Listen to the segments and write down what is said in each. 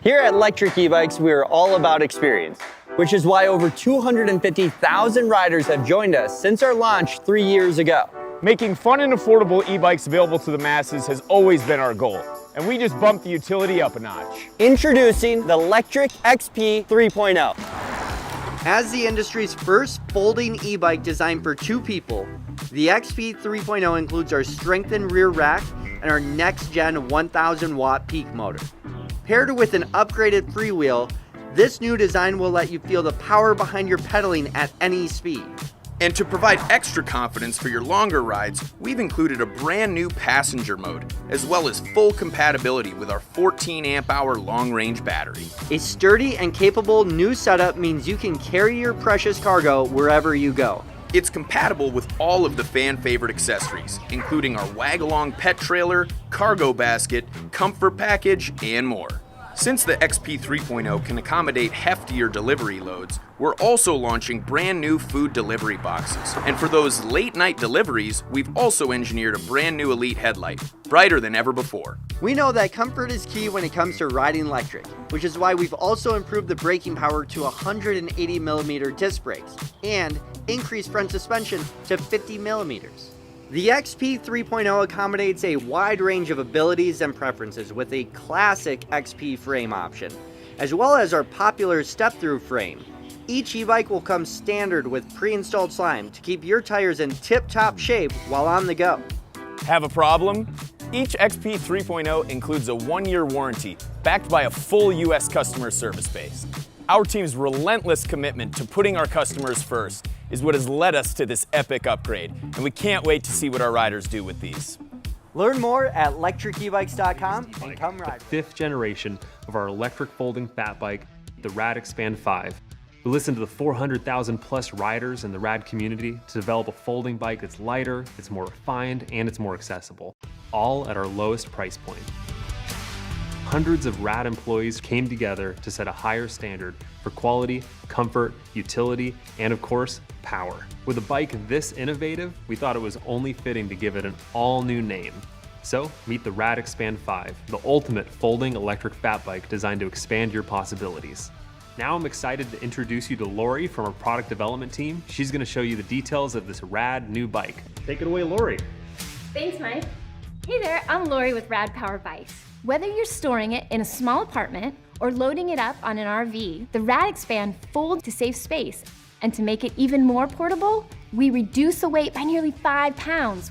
Here at Lectric e-bikes, we are all about experience, which is why over 250,000 riders have joined us since our launch 3 years ago. Making fun and affordable e-bikes available to the masses has always been our goal, and we just bumped the utility up a notch. Introducing the Lectric XP 3.0. As the industry's first folding e-bike designed for 2 people, the XP 3.0 includes our strengthened rear rack and our next-gen 1,000 watt peak motor. Paired with an upgraded freewheel, this new design will let you feel the power behind your pedaling at any speed. And to provide extra confidence for your longer rides, we've included a brand new passenger mode, as well as full compatibility with our 14 amp hour long-range battery. A sturdy and capable new setup means you can carry your precious cargo wherever you go. It's compatible with all of the fan-favorite accessories, including our wag-along pet trailer, cargo basket, comfort package, and more. Since the XP 3.0 can accommodate heftier delivery loads, we're also launching brand new food delivery boxes. And for those late night deliveries, we've also engineered a brand new Elite headlight, brighter than ever before. We know that comfort is key when it comes to riding electric, which is why we've also improved the braking power to 180mm disc brakes and increased front suspension to 50mm. The XP 3.0 accommodates a wide range of abilities and preferences with a classic XP frame option, as well as our popular step-through frame. Each e-bike will come standard with pre-installed slime to keep your tires in tip-top shape while on the go. Have a problem? Each XP 3.0 includes a 1-year warranty, backed by a full US customer service base. Our team's relentless commitment to putting our customers first is what has led us to this epic upgrade, and we can't wait to see what our riders do with these. Learn more at lectricebikes.com and come ride. The 5th generation of our electric folding fat bike, the RadExpand 5. We listened to the 400,000 plus riders in the Rad community to develop a folding bike that's lighter, it's more refined, and it's more accessible, all at our lowest price point. Hundreds of Rad employees came together to set a higher standard for quality, comfort, utility, and of course, power. With a bike this innovative, we thought it was only fitting to give it an all-new name. So, meet the RadExpand 5, the ultimate folding electric fat bike designed to expand your possibilities. Now I'm excited to introduce you to Lori from our product development team. She's gonna show you the details of this rad new bike. Take it away, Lori. Thanks, Mike. Hey there, I'm Lori with Rad Power Bikes. Whether you're storing it in a small apartment or loading it up on an RV, the RadExpand folds to save space. And to make it even more portable, we reduce the weight by nearly 5 pounds.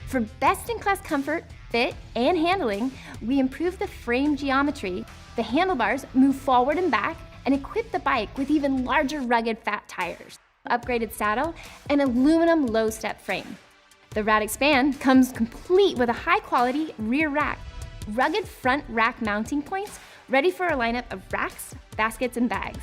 For best-in-class comfort, fit, and handling, we improve the frame geometry. The handlebars move forward and back and equip the bike with even larger rugged fat tires, upgraded saddle, and aluminum low-step frame. The RadExpand comes complete with a high-quality rear rack, rugged front rack mounting points, ready for a lineup of racks, baskets, and bags.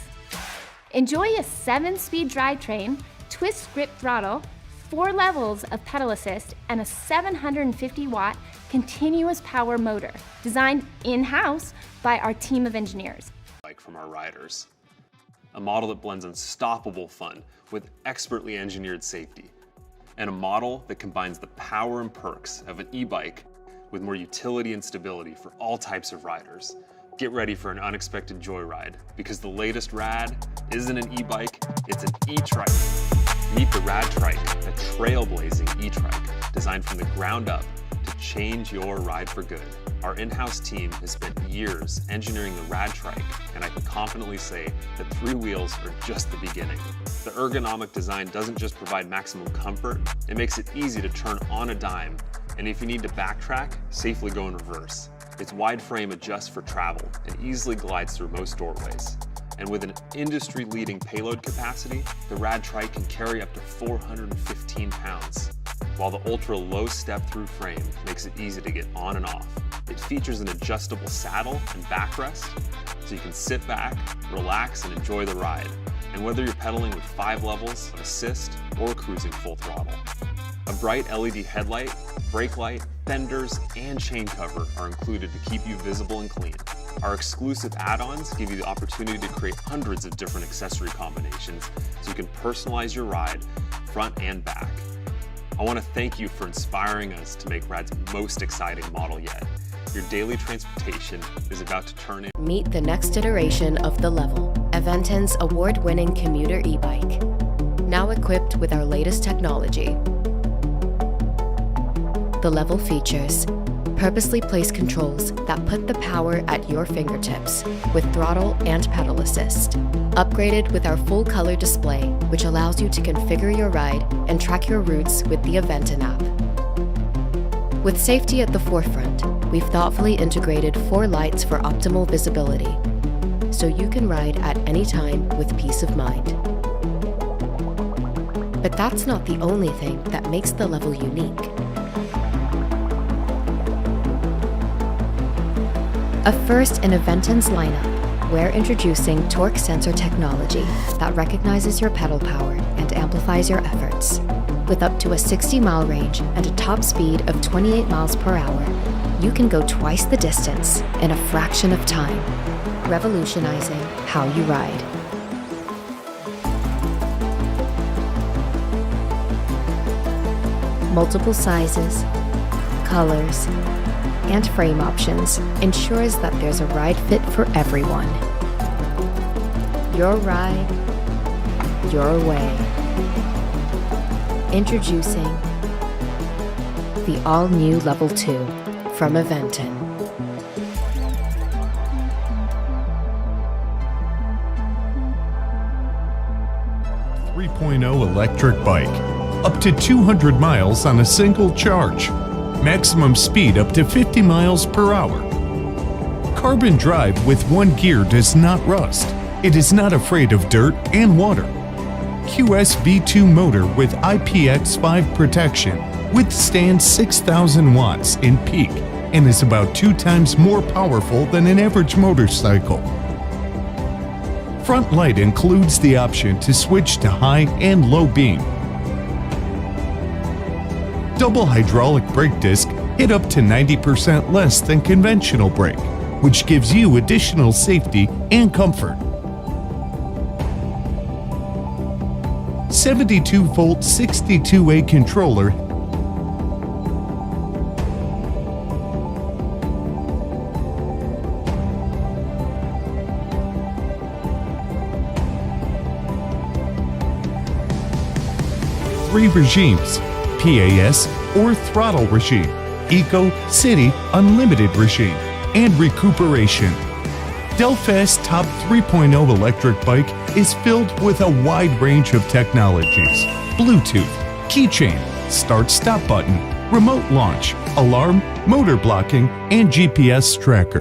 Enjoy a 7-speed drivetrain, twist grip throttle, 4 levels of pedal assist, and a 750-watt continuous power motor, designed in-house by our team of engineers. Bike from our riders. A model that blends unstoppable fun with expertly engineered safety. And a model that combines the power and perks of an e-bike with more utility and stability for all types of riders. Get ready for an unexpected joyride, because the latest Rad isn't an e-bike, it's an e-trike. Meet the RadTrike, a trailblazing e-trike designed from the ground up to change your ride for good. Our in-house team has spent years engineering the RadTrike, and I can confidently say that 3 wheels are just the beginning. The ergonomic design doesn't just provide maximum comfort, it makes it easy to turn on a dime, and if you need to backtrack, safely go in reverse. Its wide frame adjusts for travel and easily glides through most doorways. And with an industry-leading payload capacity, the RadTrike can carry up to 415 pounds, while the ultra-low step-through frame makes it easy to get on and off. It features an adjustable saddle and backrest, so you can sit back, relax, and enjoy the ride. And whether you're pedaling with 5 levels of assist or cruising full throttle. A bright LED headlight, brake light, fenders, and chain cover are included to keep you visible and clean. Our exclusive add-ons give you the opportunity to create hundreds of different accessory combinations so you can personalize your ride, front and back. I want to thank you for inspiring us to make Rad's most exciting model yet. your daily transportation is about to turn in. Meet the next iteration of the Level, Aventon's award-winning commuter e-bike. Now equipped with our latest technology. The Level features purposely placed controls that put the power at your fingertips with throttle and pedal assist. Upgraded with our full-color display, which allows you to configure your ride and track your routes with the Aventon app. With safety at the forefront, we've thoughtfully integrated 4 lights for optimal visibility, so you can ride at any time with peace of mind. But that's not the only thing that makes the Level unique. A first in Aventon's lineup, we're introducing torque sensor technology that recognizes your pedal power and amplifies your efforts. With up to a 60-mile range and a top speed of 28 miles per hour, you can go twice the distance in a fraction of time, revolutionizing how you ride. Multiple sizes, colors, and frame options ensures that there's a ride fit for everyone. Your ride, your way. Introducing the all-new Level 2 from Aventon. Electric bike. Up to 200 miles on a single charge. Maximum speed up to 50 miles per hour. Carbon drive with 1 gear does not rust. It is not afraid of dirt and water. QS V2 motor with IPX5 protection withstands 6,000 watts in peak and is about 2 times more powerful than an average motorcycle. Front light includes the option to switch to high and low beam. Double hydraulic brake disc hit up to 90% less than conventional brake, which gives you additional safety and comfort. 72-volt 62A controller three regimes: PAS or throttle regime, Eco, City, Unlimited regime, and recuperation. Delfast Top 3.0 electric bike is filled with a wide range of technologies: Bluetooth, keychain, start-stop button, remote launch, alarm, motor blocking, and GPS tracker.